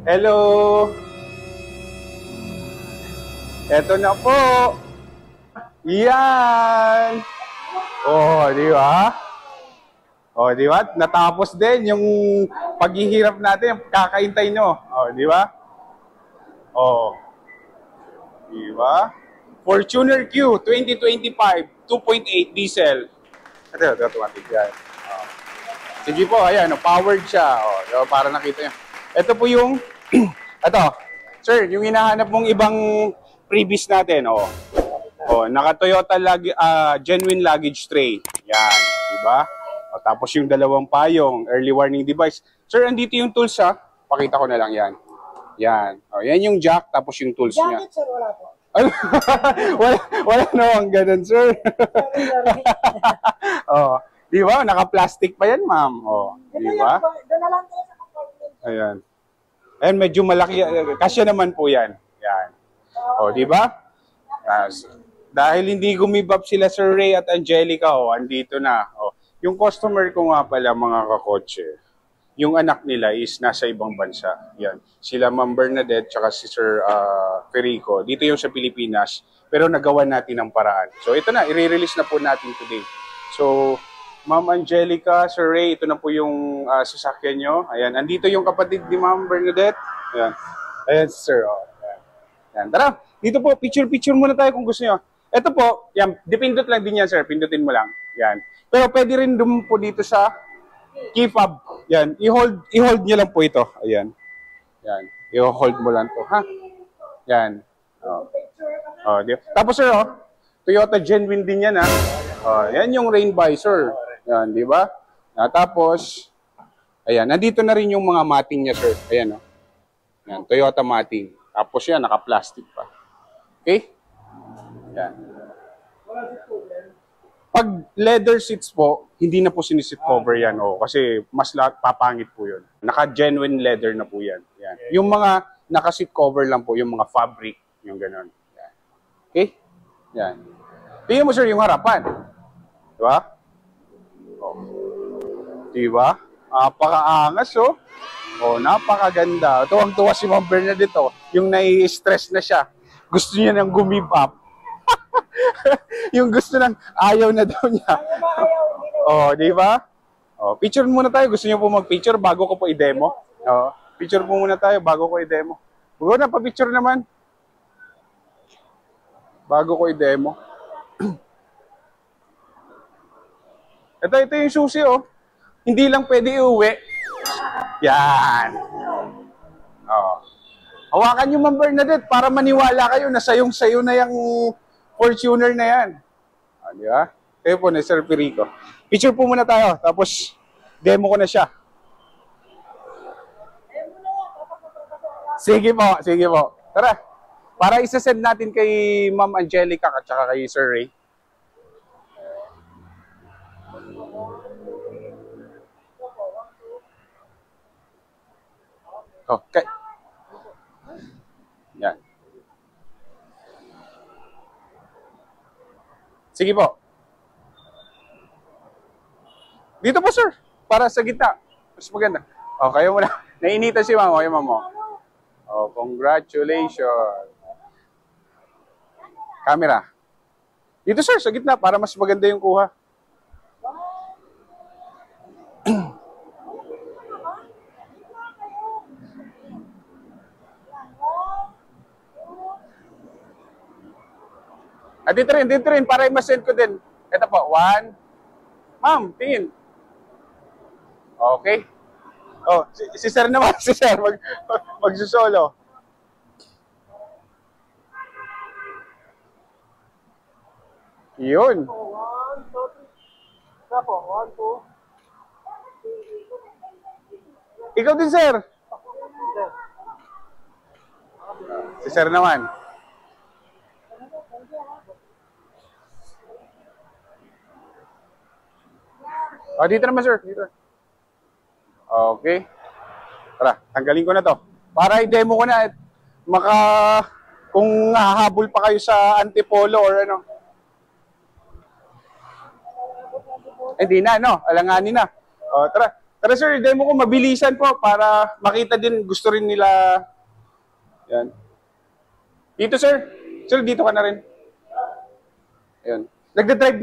Hello! Eto na po! Yan! Oh, di ba? Oh, di ba? Natapos din yung paghihirap natin, kakaintay nyo. Oh, di ba? Oh. Di ba? Fortuner Q 2025 2.8 diesel. Ito, automatic yan. Oh. Sige po, ayan, powered siya. Oh, para nakita nyo. Ito po yung, ito, sir, yung hinahanap mong ibang previous natin, naka Toyota genuine luggage tray. Yan, di ba? Tapos yung dalawang payong, early warning device. Sir, andito yung tools ha. Pakita ko na lang yan. Yan. Yan yung jack, tapos yung tools niya. Jacket, sir, wala po. wala naman ganun, sir. Di ba? Naka-plastic pa yan, ma'am. Di ba? Doon na lang tayo sa compartment. Ayan. Ayan, medyo malaki. Kasya naman po yan. Yan. Di ba? Dahil hindi gumibap sila Sir Ray at Angelica, andito na. Yung customer ko nga pala, mga kakotse, yung anak nila is nasa ibang bansa. Yan. Sila Ma'am Bernadette tsaka si Sir Ferico. Dito yung sa Pilipinas, pero nagawa natin ng paraan. So ito na, i-release na po natin today. So, Ma'am Angelica, Sir Ray, ito na po yung sasakyan nyo. Ayan, andito yung kapatid ni Ma'am Bernadette. Ayan, ayan Sir. Ayan. Tara, dito po, picture-picture muna tayo kung gusto nyo. Ito po, yan, dipindot lang din yan, sir. Pindutin mo lang. Yan. Pero pwede rin dun po dito sa key fob. Yan, i-hold nyo lang po ito. Ayan. Yan, i-hold mo lang to, ha? Yan. Tapos, sir, Toyota genuine din yan, ha? Yan yung rain visor. Yan, di ba? Tapos, ayan, nandito na rin yung mga matting niya, sir. Ayan, Yan, Toyota matting. Tapos yan, naka-plastic pa. Okay? Yan. Pag leather seats po, hindi na po sinisit cover yan, kasi mas papangit po yun. Naka-genuine leather na po yan. Yan. Yung mga naka-seat cover lang po, yung mga fabric, yung gano'n. Yan. Okay? Yan. Tingnan mo, sir, yung harapan. Diba? Diba? Napakaangas, napakaganda. Tuwang-tuwa si Ma'am Bernadette, yung nai-stress na siya. Gusto niya nang give up. Yung gusto nang ayaw na daw niya. Di ba? Picture muna tayo. Gusto niyo po mag-picture bago ko po i-demo? Picture po muna tayo bago ko i-demo. Huwag na, pa-picture naman. Bago ko i-demo. Ito yung susi, Hindi lang pwede iuwi. Yan. Hawakan niyo, Ma'am Bernadette, para maniwala kayo na sayong-sayo na yung Fortuner na yan. Di ba? Kayo po na, Sir Ferico. Picture po muna tayo, tapos demo ko na siya. Sige po, sige po. Tara, para isa-send natin kay Ma'am Angelica at saka kay Sir Ray. Okay. Yan. Sige po. Dito po, sir. Para sa gitna. Mas maganda. Kayo muna. Nainitan si ma'am. Okay, ma'am. Congratulations. Camera. Dito, sir. Sa gitna. Para mas maganda yung kuha. Dito rin, para i-send ko din. Ito po, 1. Ma'am, tingin. Okay. Si sir naman, si sir, magsusolo. Yun. 1, 2, 3. Ito po, 1, 2. Ikaw din, sir. Si sir naman. Dito naman, sir. Dito. Okay. Tara, tanggalin ko na to. Para i-demo ko na. Kung hahabol pa kayo sa Antipolo or ano. Hindi na, no? Alanganin na. Tara. Tara sir, demo ko mabilisan po para makita din, gusto rin nila. Yan. Dito sir. Sir, dito ka na rin. Ayan. Nagde-drive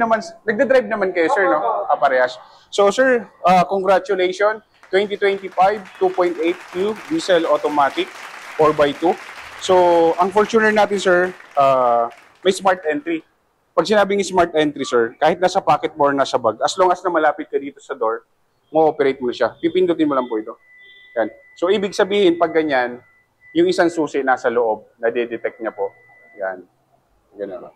naman kayo sir, no? Parehas. So sir, congratulations. 2025 2.8Q diesel automatic 4x2. So, ang Fortuner natin sir, may smart entry. Pag sinabing smart entry sir, kahit nasa pocket mo or nasa bag, as long as na malapit ka dito sa door, mo-operate mo siya. Pipindutin mo lang po ito. Yan. So, ibig sabihin, pag ganyan, yung isang susi nasa loob, nade-detect niya po. Yan. Ganun.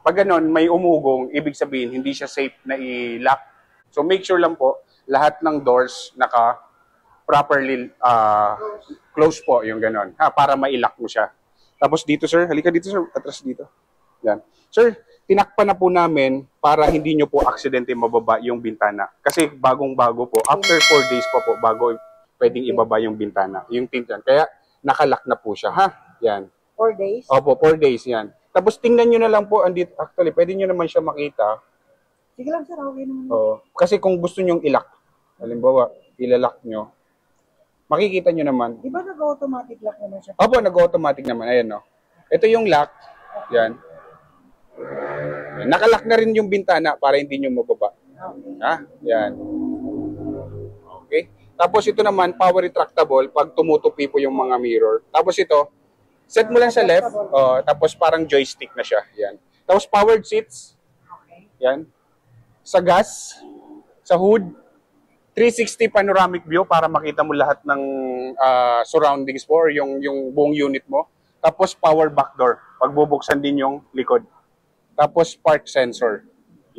Pag ganun, may umugong, ibig sabihin, hindi siya safe na i-lock. So, make sure lang po, lahat ng doors naka-properly close po, yung ganun. Para ma-lock mo siya. Tapos dito, sir. Halika dito, sir. Atras dito. Yan. Sir, tinakpan na po namin para hindi nyo po aksidente mababa yung bintana. Kasi bagong-bago po. After 4 days pa po, bago pwedeng ibaba yung bintana. Yung tint yan. Kaya, nakalock na po siya, ha? Yan. 4 days? Opo, 4 days yan. Tapos tingnan nyo na lang po, andito, actually, pwede nyo naman siya makita. Sige lang sir, okay naman. Oo. Kasi kung gusto nyong ilock, halimbawa, ilalock nyo, makikita nyo naman. Di ba nag-automatic lock naman siya? Opo, nag-automatic naman. Ayan, no. Ito yung lock. Yan. Nakalock na rin yung bintana para hindi nyo mababa. Okay. Ha? Yan. Okay. Tapos ito naman, power retractable pag tumutupi po yung mga mirror. Tapos ito, set mo lang sa left, tapos parang joystick na siya. Yan. Tapos powered seats. Okay. Yan. Sa gas, sa hood, 360 panoramic view para makita mo lahat ng surroundings mo or yung buong unit mo. Tapos power back door, pagbubuksan din yung likod. Tapos park sensor.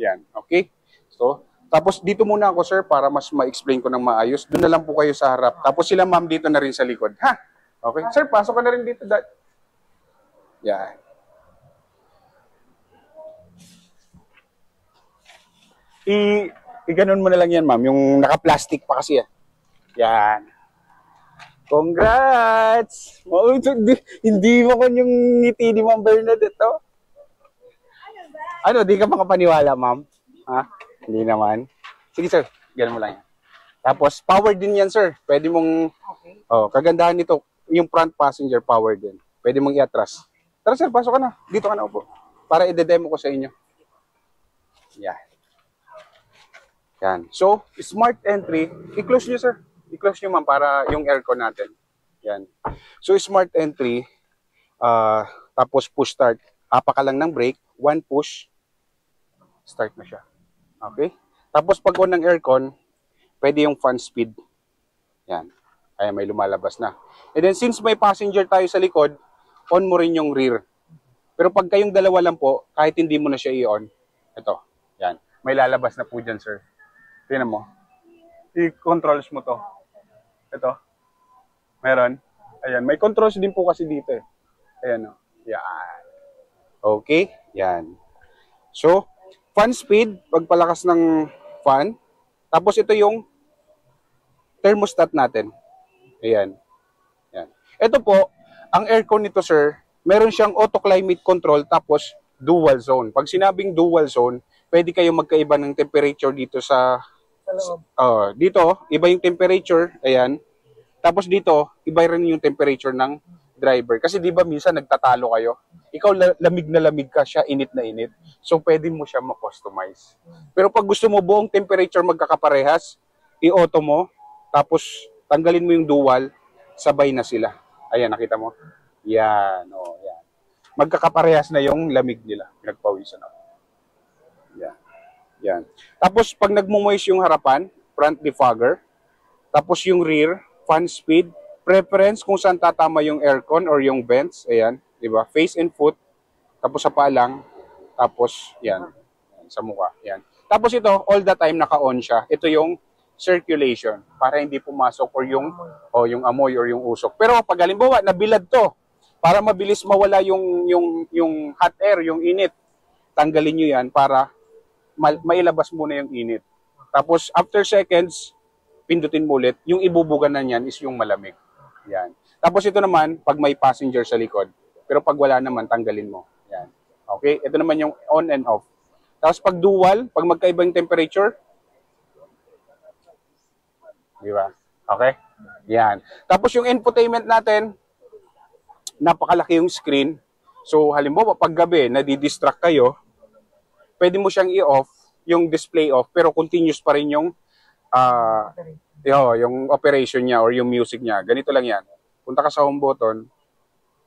Yan, okay? So, tapos dito muna ako sir para mas ma-explain ko ng maayos. Doon na lang po kayo sa harap. Tapos sila ma'am dito na rin sa likod. Ha? Okay? Sir, pasok ka na rin dito. Yan. I-ganon mo na lang yan, ma'am. Yung naka-plastic pa kasi yan. Yan. Congrats! Oh, hindi mo ko yung ngiti ni Ma'am Bernadette, oh. Ano, di ka makapaniwala, ma'am? Ha? Hindi naman. Sige, sir. Ganon mo lang yan. Tapos, power din yan, sir. Pwede mong, kagandahan nito, yung front passenger power din. Pwede mong i-atras. Tara, sir, pasok ka na. Dito ka na upo. Para i-demo ko sa inyo. Yan. Yan. So, smart entry, i-close nyo, sir. I-close nyo, ma'am, para yung aircon natin. Yan. So, smart entry, tapos push start. Apa ka lang ng brake, one push, start na siya. Okay? Tapos, pag on ng aircon, pwede yung fan speed. Yan. Ay, may lumalabas na. And then, since may passenger tayo sa likod, on mo rin yung rear. Pero pag kayong dalawa lang po, kahit hindi mo na siya i-on, ito. Yan. May lalabas na po dyan, sir. Tingnan mo. I-controls mo to. Ito. Meron. Ayan. May controls din po kasi dito eh. Ayan o. Yan. Okay. Yan. So, fan speed. Pagpalakas ng fan. Tapos ito yung thermostat natin. Ayan. Yan. Ito po, ang aircon nito sir, meron siyang auto climate control tapos dual zone. Pag sinabing dual zone, pwede kayo magkaiba ng temperature dito sa dito, iba yung temperature, ayan. Tapos dito, iba rin yung temperature ng driver. Kasi di ba minsan nagtatalo kayo? Ikaw lamig na lamig ka, siya init na init. So pwede mo siya ma-customize. Pero pag gusto mo buong temperature magkakaparehas, i-auto mo, tapos tanggalin mo yung dual, sabay na sila. Ayan, nakita mo? Yan, yan. Magkakaparehas na yung lamig nila. Pinagpawisan ako. Yan. Yan. Tapos, pag nagmumoist yung harapan, front defogger. Tapos yung rear, fan speed. Preference kung saan tatama yung aircon or yung vents. Ayan, di ba? Face and foot. Tapos sa paa lang. Tapos, yan. Sa mukha. Yan. Tapos ito, all the time naka-on siya. Ito yung circulation. Para hindi pumasok or yung amoy or yung usok. Pero pag halimbawa, nabilad to. Para mabilis mawala yung hot air, yung init. Tanggalin nyo yan para mailabas muna yung init. Tapos, after seconds, pindutin mo ulit. Yung ibubugan na niyan is yung malamig. Yan. Tapos ito naman, pag may passenger sa likod. Pero pag wala naman, tanggalin mo. Yan. Okay? Ito naman yung on and off. Tapos pag dual, pag magkaiba yung temperature, Di ba? Okay? Yan. Tapos yung infotainment natin, napakalaki yung screen. So, halimbawa, pag gabi, nadidistract kayo, pwede mo siyang i-off, yung display off, pero continuous pa rin yung yung operation niya or yung music niya. Ganito lang yan. Punta ka sa home button.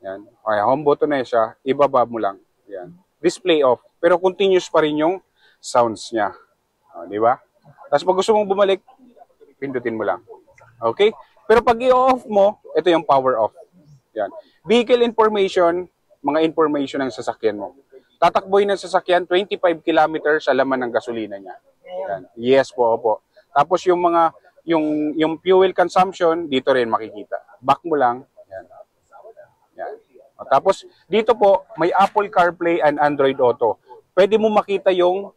Yan. Okay, home button na siya. Ibaba mo lang. Yan. Display off. Pero continuous pa rin yung sounds niya. Di ba? Tapos pag gusto mong bumalik, pindutin mo lang. Okay? Pero pag i-off mo, ito yung power off. Yan. Vehicle information, mga information ng sasakyan mo. Tatakboy ng sasakyan 25 kilometers sa laman ng gasolina niya. Yan. Yes po, opo. Tapos yung mga yung fuel consumption dito rin makikita. Back mo lang. Yan. Yan. Tapos dito po may Apple CarPlay and Android Auto. Pwede mo makita yung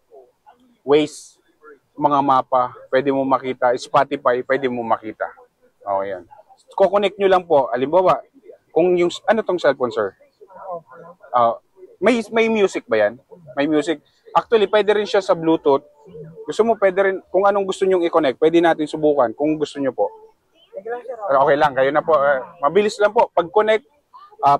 Waze, mga mapa, pwede mo makita Spotify, pwede mo makita. Oh, yan. Ko-connect nyo lang po. Halimbawa, kung yung ano tong cellphone, sir? May music ba yan? May music. Actually, pwede rin siya sa Bluetooth. Gusto mo, pwede rin, kung anong gusto nyong i-connect, pwede natin subukan kung gusto nyo po. Okay lang, kayo na po. Mabilis lang po. Pag-connect,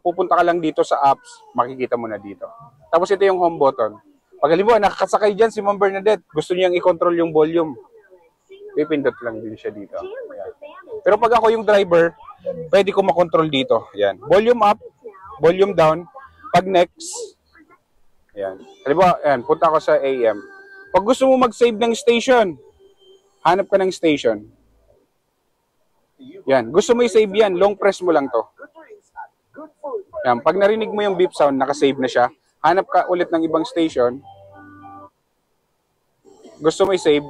pupunta ka lang dito sa apps, makikita mo na dito. Tapos ito yung home button. Pag halimbawa, nakakasakay dyan si Ma'am Bernadette, gusto niyang i-control yung volume. Pipindot lang din siya dito. Yan. Pero pag ako yung driver, pwede ko makontrol dito. Yan. Volume up, volume down. Pag next, yan. Halimbawa, yan, punta ako sa AM. Pag gusto mo mag-save ng station, hanap ka ng station. Yan. Gusto mo i-save yan, long press mo lang to. Yan. Pag narinig mo yung beep sound, naka-save na siya. Hanap ka ulit ng ibang station. Gusto mo i-save,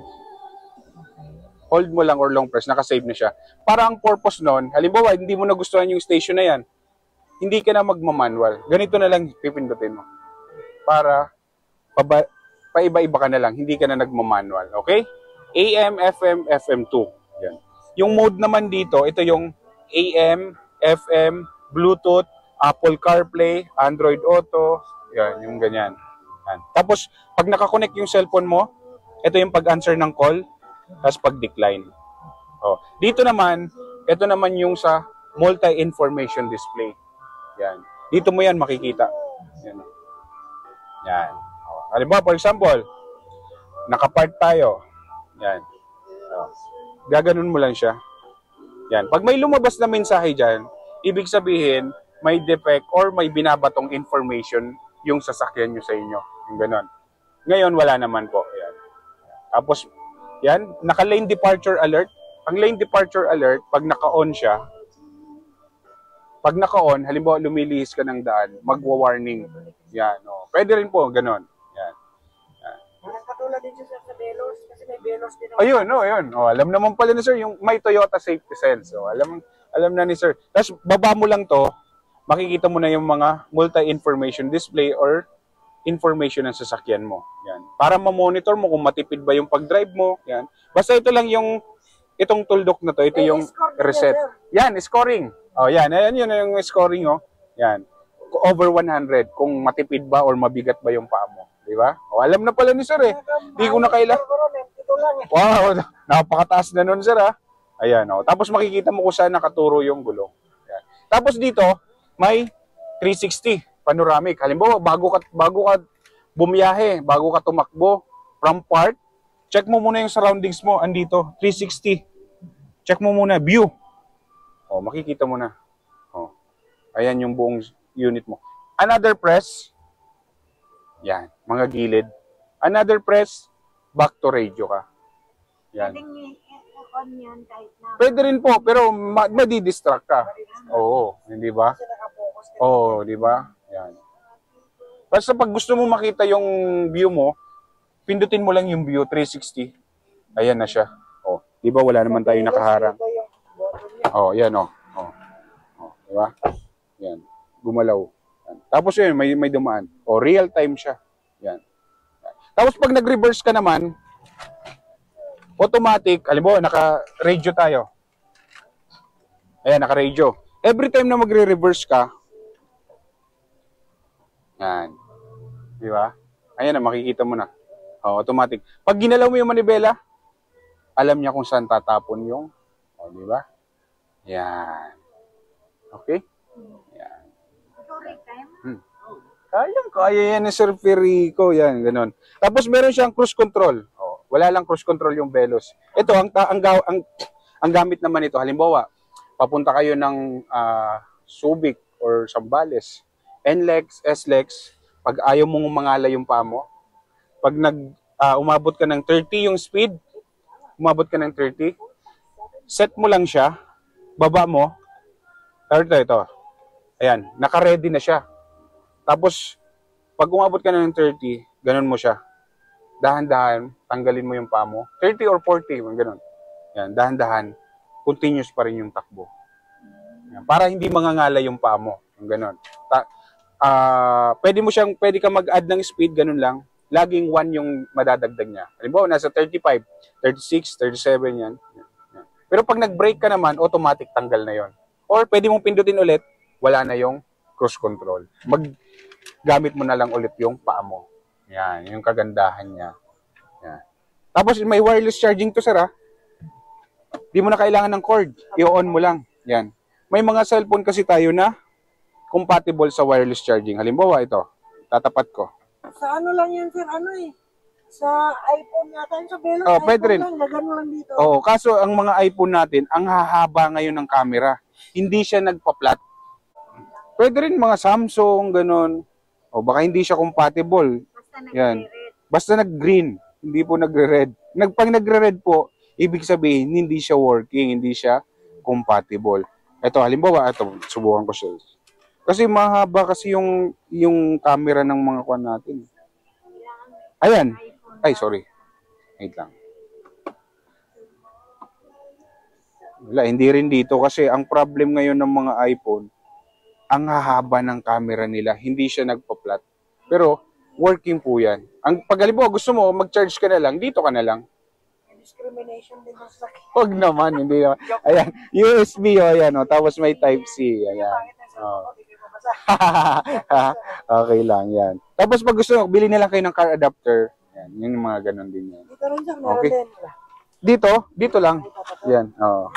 hold mo lang or long press, naka-save na siya. Para ang purpose nun, halimbawa, hindi mo nagustuhan yung station na yan, hindi ka na magmamanual. Ganito na lang pipindutin mo. Para paiba-iba ka na lang, hindi ka na nagmamanual. Okay? AM, FM, FM2. Yan. Yung mode naman dito, ito yung AM, FM, Bluetooth, Apple CarPlay, Android Auto, yan, yung ganyan. Yan. Tapos, pag nakakonect yung cellphone mo, ito yung pag-answer ng call, tapos pag-decline. Oh. Dito naman, ito naman yung sa multi-information display. Yan. Dito mo yan makikita. Yan. Yan. Oh. Halimbawa, for example, nakapark tayo. Yan. Oh. Gaganon mo lang siya. Yan. Pag may lumabas na mensahe dyan, ibig sabihin, may defect or may binabatong information yung sasakyan nyo sa inyo. Yung ganon. Ngayon, wala naman po. Yan. Tapos, yan, naka-lane departure alert. Ang lane departure alert, pag naka-on siya, pag naka-on, halimbawa lumilihis ka ng daan, magwa-warning. Yan, o. Pwede rin po, ganon. Yan. Yan. Parang katulad din siya sa Velos, kasi may Velos din. Ayun, o, ayun. O, alam naman pala ni sir, yung may Toyota Safety Sense. O, alam na ni sir. Tapos, baba mo lang to, makikita mo na yung mga multi-information display or information ng sasakyan mo. Yan. Para ma-monitor mo kung matipid ba yung pag-drive mo. Yan. Basta ito lang yung, itong tuldok na to, ito yung reset. Yan, scoring. Oh, yan. Ayan yun yung scoring, oh. Yan. Over 100, kung matipid ba or mabigat ba yung paa mo. Di ba? O, alam na pala ni sir eh. Di ko na kailangan. Wow, napakataas na nun sir ah. Ayan, oh. Tapos makikita mo kung saan nakaturo yung gulong. Yan. Tapos dito, may 360 panoramic. Halimbawa, bago ka bumiyahe, bago ka tumakbo from park, check mo muna yung surroundings mo. Andito, 360. Check mo muna, view. O, makikita mo na. O, ayan yung buong unit mo. Another press. Yan, mga gilid. Another press, back to radio ka. Yan. On yan kahit na. Pwede rin po, pero madidistract ka. Oo, hindi ba? Oo, di ba? Yan. Basta pag gusto mo makita yung view mo, pindutin mo lang yung view 360. Ayan na siya. Oh, di ba wala naman tayong nakaharang? Oh, yan oh. Oh. Oh, di ba? Yan. Gumalaw. Yan. Tapos yun, may dumaan. Oh, real time siya. Yan. Tapos pag nag-reverse ka naman, automatic, halimbawa naka-radio tayo. Ayan, naka-radio. Every time na magre-reverse ka, yan. Di ba? Ayan na, makikita mo na. Oh, automatic. Pag ginalaw mo yung manibela, alam niya kung saan tatapon yung O, di ba? Yan. Okay? Yan. Sorry, time. Kaya yan ni Sir Ferico. Yan, ganun. Tapos meron siyang cruise control. O, wala lang cruise control yung Veloz. Ito, ang gamit naman ito, halimbawa, papunta kayo ng Subic or Zambales, NLEX, SLEX, pag ayaw mong umangala yung paa mo, pag umabot ka ng 30 yung speed, umabot ka ng 30, set mo lang siya, baba mo, ito. Ayan, naka-ready na siya. Tapos, pag umabot ka na ng 30, ganun mo siya. Dahan-dahan, tanggalin mo yung paa mo. 30 or 40, ganun. Yan, dahan-dahan, continuous pa rin yung takbo. Yan, para hindi mangangala yung paa mo. Yung ganun. Pwede ka mag-add ng speed, ganun lang. Laging 1 yung madadagdag niya. Halimbawa, nasa 35, 36, 37, yan. Pero pag nag-brake ka naman, automatic tanggal na yon. Or pwede mong pindutin ulit, wala na yung cruise control. Gamit mo na lang ulit yung paa mo. Yan, yung kagandahan niya. Yan. Tapos may wireless charging to, sir, ha? Di mo na kailangan ng cord. I-on mo lang. Yan. May mga cellphone kasi tayo na compatible sa wireless charging. Halimbawa, ito. Tatapat ko. Sa ano lang yan, sir? Ano eh? Sa iPhone yata. Sa Veloz, Oh, iPhone pwede rin. lang. Gagano lang dito. Oo, kaso ang mga iPhone natin, ang hahaba ngayon ng camera. Hindi siya nagpa-flat. Pwede rin mga Samsung, ganun. O baka hindi siya compatible. Basta Yan. nag-red. Basta nag-green, hindi po nagre-red. Pag nagre-red po, ibig sabihin, hindi siya working, hindi siya compatible. Ito, halimbawa, ito, subukan ko siya. Kasi mahaba kasi yung camera ng mga kwan natin. Ayan. Ay, sorry. Wait lang. Wala, hindi rin dito kasi ang problem ngayon ng mga iPhone, ang hahaba ng camera nila, hindi siya nagpa-flat. Pero, working po yan. Pag halimbawa, gusto mo, mag-charge ka na lang, dito ka na lang. Discrimination din sa Huwag naman, hindi naman. Ayan, USB o, ayan o, tapos may Type-C. Ayan. Oh. Okay lang, yan. Tapos pag gusto mo, bili na lang kayo ng car adapter. Yan, yung mga ganun din yan. Dito rin siya, meron Okay. din. Dito lang. Yan, oh.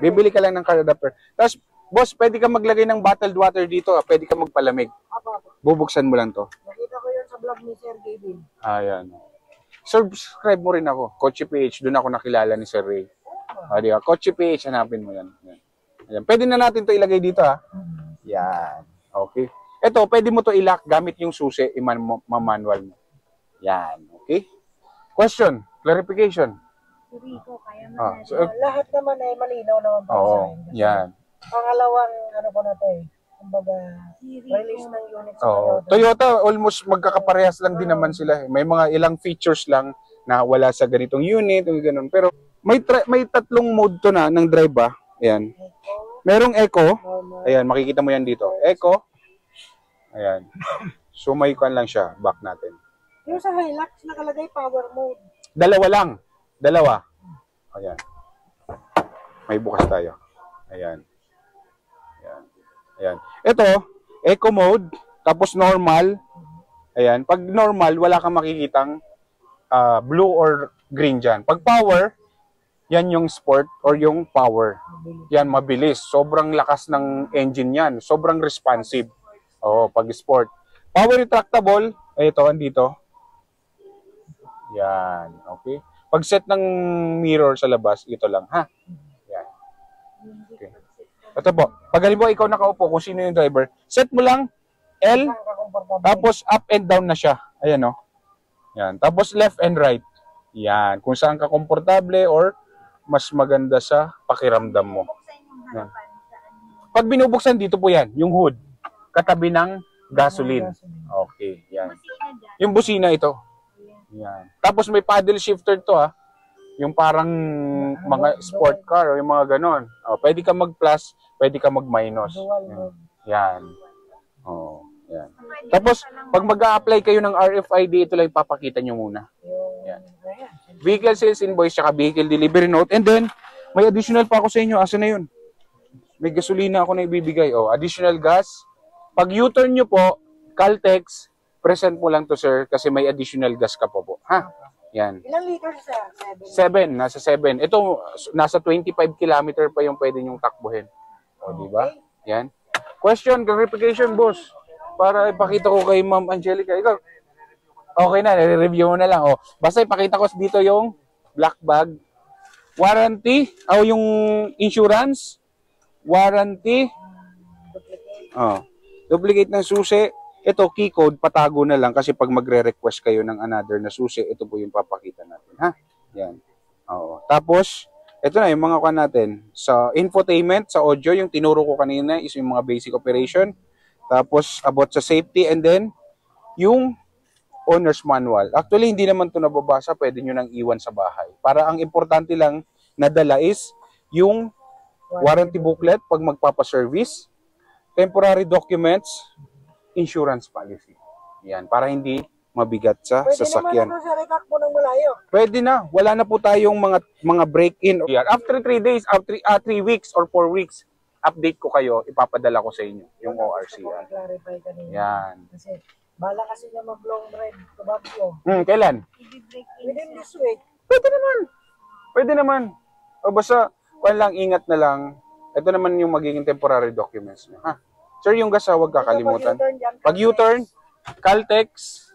Bibili ka lang ng car adapter. Tapos, boss, pwede ka maglagay ng bottled water dito. Pwede ka magpalamig. Apo. Bubuksan mo lang to. Nakita ko yun sa vlog ni Sir Gavin. Ayan. Subscribe mo rin ako. Kochi PH. Doon ako nakilala ni Sir Ray. Di ba? Kochi PH, hanapin mo yan. Ayan. Pwede na natin to ilagay dito, ha? Yan. Okay. Ito, pwede mo to i-lock gamit yung susi. Manual mo. Yan. Okay. Question. Clarification. Rico, kaya Ah, man so, Lahat naman ay malinaw naman para sa oo. akin. Kasi Yan. Pangalawang ano ko na to eh. Kumbaga, release ng unit sa Oo. Toyota. Toyota, almost magkakaparehas lang din naman sila. May mga ilang features lang na wala sa ganitong unit, yung ganun. Pero may tatlong mode to na ng drive ba? Ayan. Merong Eco. Normal. Ayan, makikita mo yan dito. Eco. Ayan. So may kan lang siya. Back natin. Yung sa Hilux, nakalagay power mode. Dalawa lang. Dalawa. Ayan. May bukas tayo. Ayan. Ayan. Ayan. Ito, Eco mode, tapos normal. Ayan. Pag normal, wala kang makikitang blue or green dyan. Pag power, yan yung sport or yung power. Yan, mabilis. Sobrang lakas ng engine yan. Sobrang responsive. Oo, pag sport. Power retractable, ito, andito. Yan, okay. Pag set ng mirror sa labas, ito lang, ha? Yan. Okay. Ito po, pag halimbawa ikaw nakaupo, kung sino yung driver, set mo lang L, tapos up and down na siya. Ayan, o. Yan. Tapos left and right. Yan. Kung saan ka komportable or mas maganda sa pakiramdam mo. buksan yung Yan. harapan sa ano. Pag binubuksan dito po yan, yung hood, katabi ng gasoline. Okay, yan. Busina dyan. Yung busina ito. Yan. Tapos may paddle shifter to, ha. Yung parang mga sport car o yung mga ganon. O, pwede ka mag-plus, pwede ka mag-minus. Dual mode. Yan. Oh, yan. Tapos, pag mag-a-apply kayo ng RFID, ito lang ipapakita nyo muna. Yung, Yan. ayan. Vehicle sales invoice, tsaka vehicle delivery note. And then, may additional pa ako sa inyo. Asa na yun? May gasolina ako na ibibigay. O, additional gas. Pag U-turn nyo po, Caltex, present mo lang to, sir, kasi may additional gas ka po po. Ha? Yan. Ilang liters sir? 7. 7, nasa 7. Ito, nasa 25 kilometer pa yung pwede nyong takbuhin. O, di ba? Yan. Question, clarification, boss. Para ipakita ko kay Ma'am Angelica. Ikaw, okay na, review mo na lang. O, basta ipakita ko dito yung black bag. Warranty, o yung insurance. Warranty. Duplicate ng susi. Ito, key code, patago na lang kasi pag magre-request kayo ng another na susi, ito po yung papakita natin, ha? Yan. Oo. Tapos, ito na yung mga kan natin. Sa infotainment, sa audio, yung tinuro ko kanina is yung mga basic operation. Tapos, about sa safety, and then, yung owner's manual. Actually, hindi naman ito nababasa, pwede nyo nang iwan sa bahay. Para ang importante lang nadala is yung warranty booklet pag magpapaservice, temporary documents, insurance policy. Yan, para hindi mabigat sa sasakyan. Pwede naman sa rekat po ng malayo. Pwede na. Wala na po tayong mga break-in. After 3 days, after 3 weeks or 4 weeks, update ko kayo, ipapadala ko sa inyo yung ORC. Yan. Clarify kanina. Yan. Kasi bala kasi na mag-long ride to Baguio. Kailan? Within this week. Pwede naman. Pwede naman. O basta, lang, ingat na lang. Ito naman yung magiging temporary documents nyo. Ha? Sir, yung gas, huwag kakalimutan. Pag U-turn, Caltex,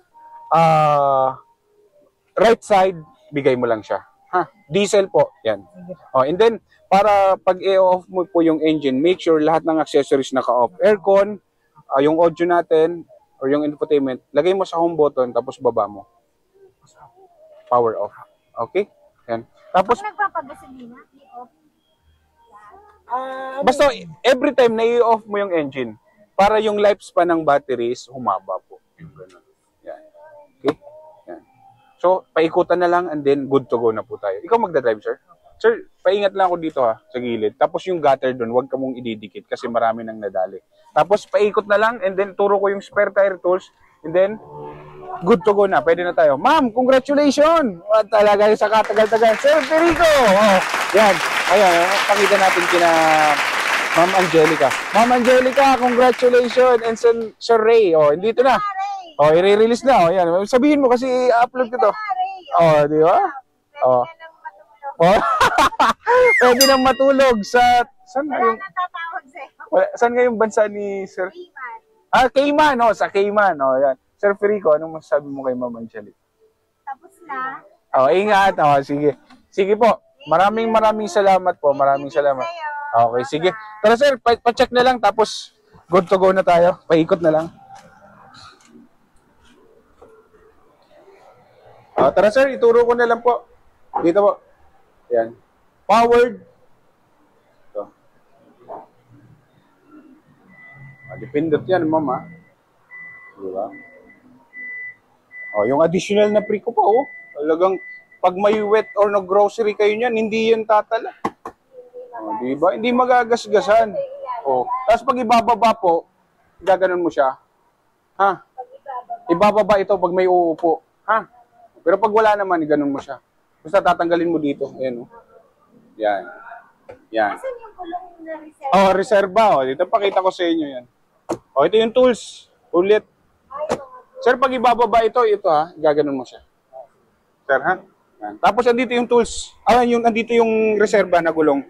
right side, bigay mo lang siya. Ha? Diesel po. Yan. And then, para pag i-off mo po yung engine, make sure lahat ng accessories naka-off. Aircon, yung audio natin, or yung infotainment, lagay mo sa home button, tapos baba mo. Power off. Okay? Yan. Tapos, Kung nagpapagasolina, i-off. basta every time na i-off mo yung engine, para yung lifespan ng batteries humaba po. Yung ganun. Yan. Okay? Yan. So, paikutan na lang and then good to go na po tayo. Ikaw magdadrive, sir? Sir, paingat lang ako dito ha, sa gilid. Tapos yung gutter doon, huwag ka mong ididikit kasi marami nang nadali. Tapos paikot na lang and then turo ko yung spare tire tools and then good to go na. Pwede na tayo. Ma'am, congratulations! Talaga sa katagal-tagal. Sir Perico! Oh, yan. Ayan, pakita natin kina Ma'am Angelica. Ma'am Angelica, congratulations! And Sir Ray, oh, dito na. Oh, i-release na. Oh, yan. Sabihin mo kasi i-upload ko to. Oh, di ba? Oh. Oh. Pwede nang matulog sa saan nga yung saan nga yung bansa ni Sir Cayman, oh, sa Cayman, oh, yan. Sir Perico, anong masasabi mo kay Ma'am Angelica? Tapos na. Oh, ingat. Oh, sige. Sige po. Maraming salamat po. Maraming salamat. Okay, sige. Tara sir, pa-check na lang tapos good to go na tayo. Paikot na lang. Tara sir, ituro ko na lang po. Dito po. Yan. Powered. Ito. Dependent yan, mama. Diba? Yung additional na pre ko pa, oh. Talagang pag may wet or no-grocery kayo niyan, hindi yan tatala. Diba? Hindi magagasgasan. Tapos pag ibababa po, gaganon mo siya. Ha? Ibababa ito pag may uupo. Ha? Pero pag wala naman, ganon mo siya. Basta tatanggalin mo dito. Ayan, oh. Yan. Yan. Saan yung kulong na reserve? Reserva. Dito pakita ko sa inyo yan. Ito yung tools. Ulit. Sir, pag ibababa ito ha, gaganon mo siya. Sir, ha? Yan. Tapos andito yung tools. Andito yung reserva na gulong.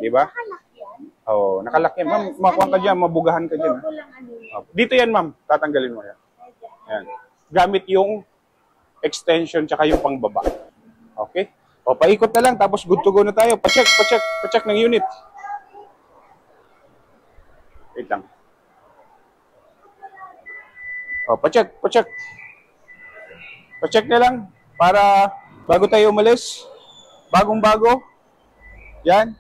Di ba? Nakalak yan. Ma'am, makuha ka dyan, mabugahan ka dyan. Dito yan, ma'am. Tatanggalin mo yan. Yan. Gamit yung extension tsaka yung pangbaba. Okay? Paikot na lang, tapos good to go na tayo. Pa-check ng unit. Wait lang. Pa-check. Pa-check na lang para bago tayo umalis. Bagong-bago. Yan.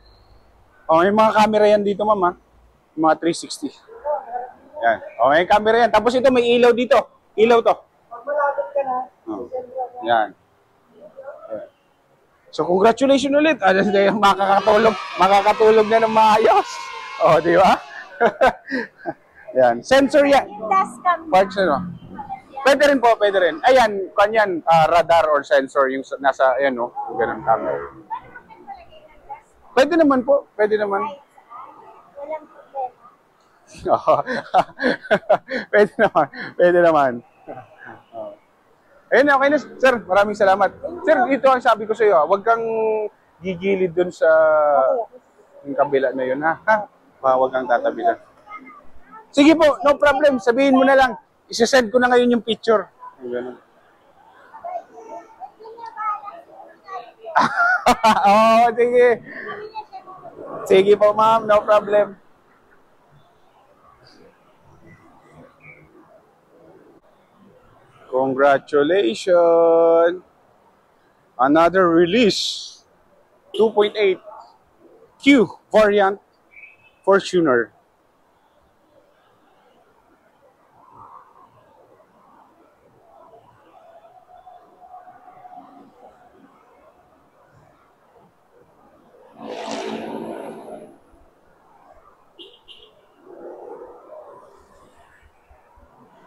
May mga camera yan dito, ma'am, ha? Mga 360. Yan. May camera yan. Tapos ito, may ilaw dito. Ilaw to. Pag malapit ka na, yan. So, congratulations ulit. Makakatulog na ng maayos. Di ba? Yan. Sensor yan. Dashcam. Parts, ano? Pwede rin po, pwede rin. Ayan, kanyan, radar or sensor, yung nasa, ayan, no? Yung ganun camera. Pwede naman po, pwede naman. Walang problema. Pwede naman. Ayun, okay na, sir. Maraming salamat. Sir, ito ang sabi ko sa iyo. Huwag kang gigilid dun sa yung kabila na yun, ha? Huwag kang tatabi lang. Sige po, no problem. Sabihin mo na lang. Isasend ko na ngayon yung picture. Ganun. Oo, sige. Sige po, ma'am. No problem. Congratulations! Another release. 2.8 Q variant Fortuner.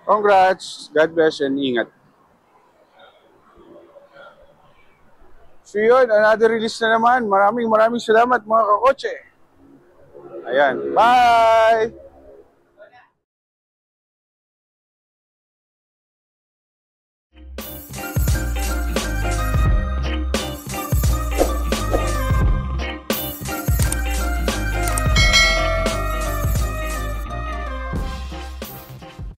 Congrats! God bless and ingat. So yun, another release na naman. Maraming salamat mga kakotse. Ayan. Bye!